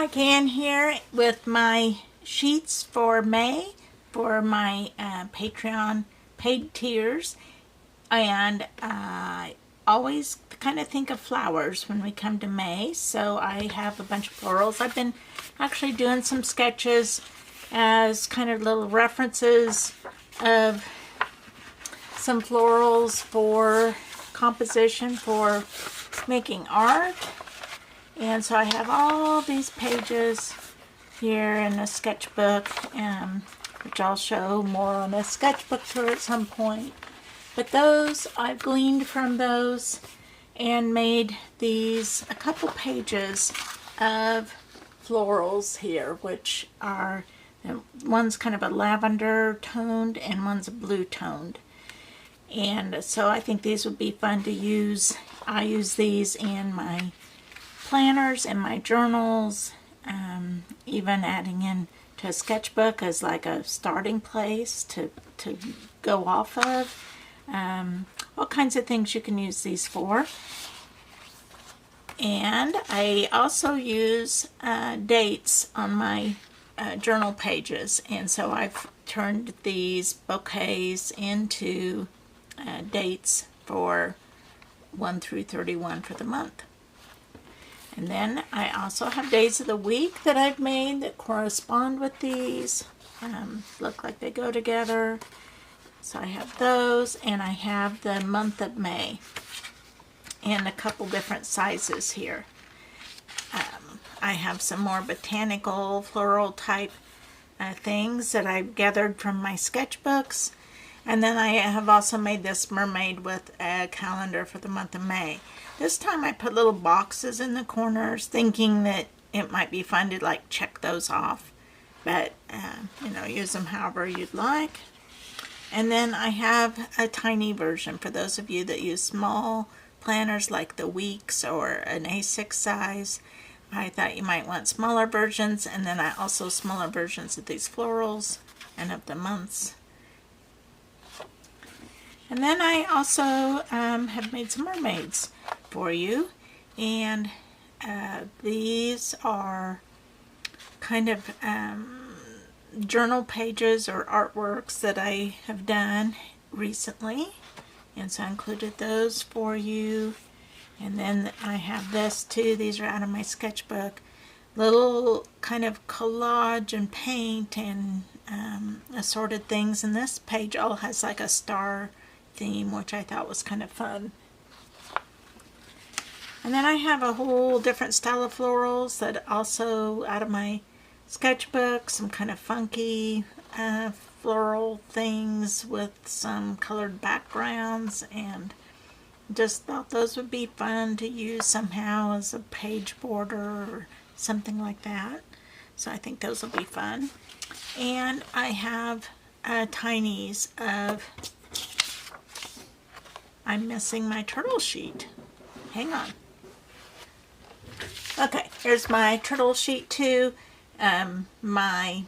Hi, Can here with my sheets for May for my Patreon paid tiers, and I always kind of think of flowers when we come to May, so I have a bunch of florals. I've been actually doing some sketches as kind of little references of some florals for composition for making art. And so I have all these pages here in a sketchbook, which I'll show more on a sketchbook tour at some point. But those, I've gleaned from those and made these a couple pages of florals here, which are, one's kind of a lavender toned and one's a blue toned. And so I think these would be fun to use. I use these in my planners and my journals, even adding in to a sketchbook as like a starting place to go off of. All kinds of things you can use these for. And I also use dates on my journal pages, and so I've turned these bouquets into dates for 1 through 31 for the month. And then I also have days of the week that I've made that correspond with these. Look like they go together. So I have those, and I have the month of May in a couple different sizes here. I have some more botanical floral type things that I've gathered from my sketchbooks. And then I have also made this mermaid with a calendar for the month of May. This time I put little boxes in the corners, thinking that it might be fun to like check those off. But, you know, use them however you'd like. And then I have a tiny version for those of you that use small planners like the weeks or an A6 size. I thought you might want smaller versions, and then I also smaller versions of these florals and of the months. And then I also have made some mermaids for you, and these are kind of journal pages or artworks that I have done recently, and so I included those for you. And then I have this too. These are out of my sketchbook, little kind of collage and paint and assorted things, and this page all has like a star theme, which I thought was kind of fun. And then I have a whole different style of florals that also out of my sketchbook, some kind of funky floral things with some colored backgrounds, and just thought those would be fun to use somehow as a page border or something like that. So I think those will be fun. And I have tinies of, I'm missing my turtle sheet. Hang on. Okay, here's my turtle sheet too. My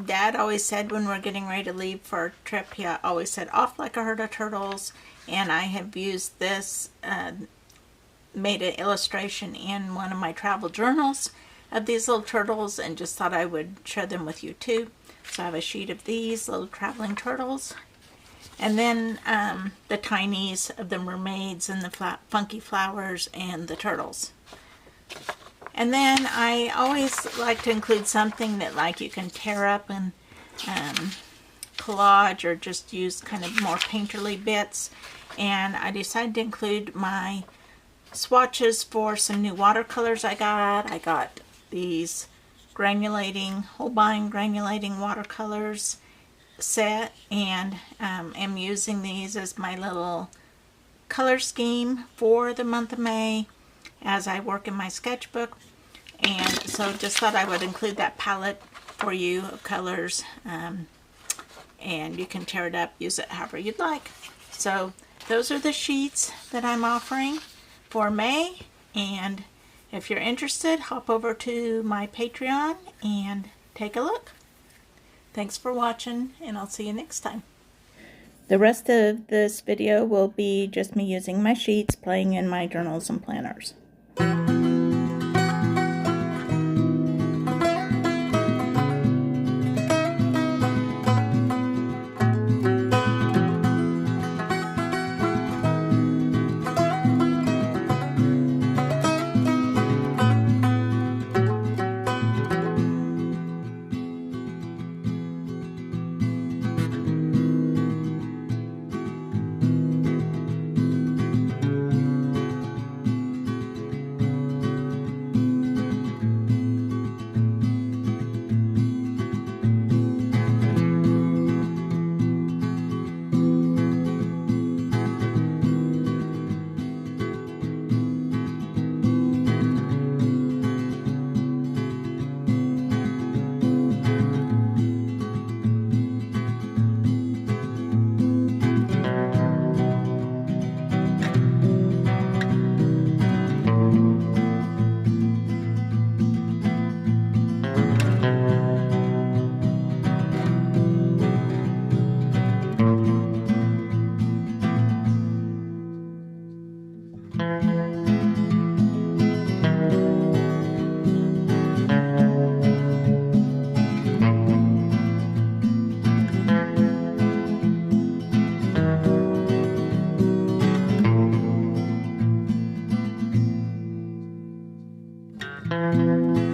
dad always said when we're getting ready to leave for a trip, he always said, off like a herd of turtles. And I have used this, made an illustration in one of my travel journals of these little turtles, and just thought I would share them with you too. So I have a sheet of these little traveling turtles. And then the tinies of the mermaids and the funky flowers and the turtles. And then I always like to include something that like you can tear up and collage or just use kind of more painterly bits. And I decided to include my swatches for some new watercolors I got. I got these granulating, Holbein granulating watercolors set, and am using these as my little color scheme for the month of May as I work in my sketchbook. And so just thought I would include that palette for you of colors, and you can tear it up, use it however you'd like. So those are the sheets that I'm offering for May, and if you're interested, hop over to my Patreon and take a look. Thanks for watching, and I'll see you next time. The rest of this video will be just me using my sheets, playing in my journals and planners. bye.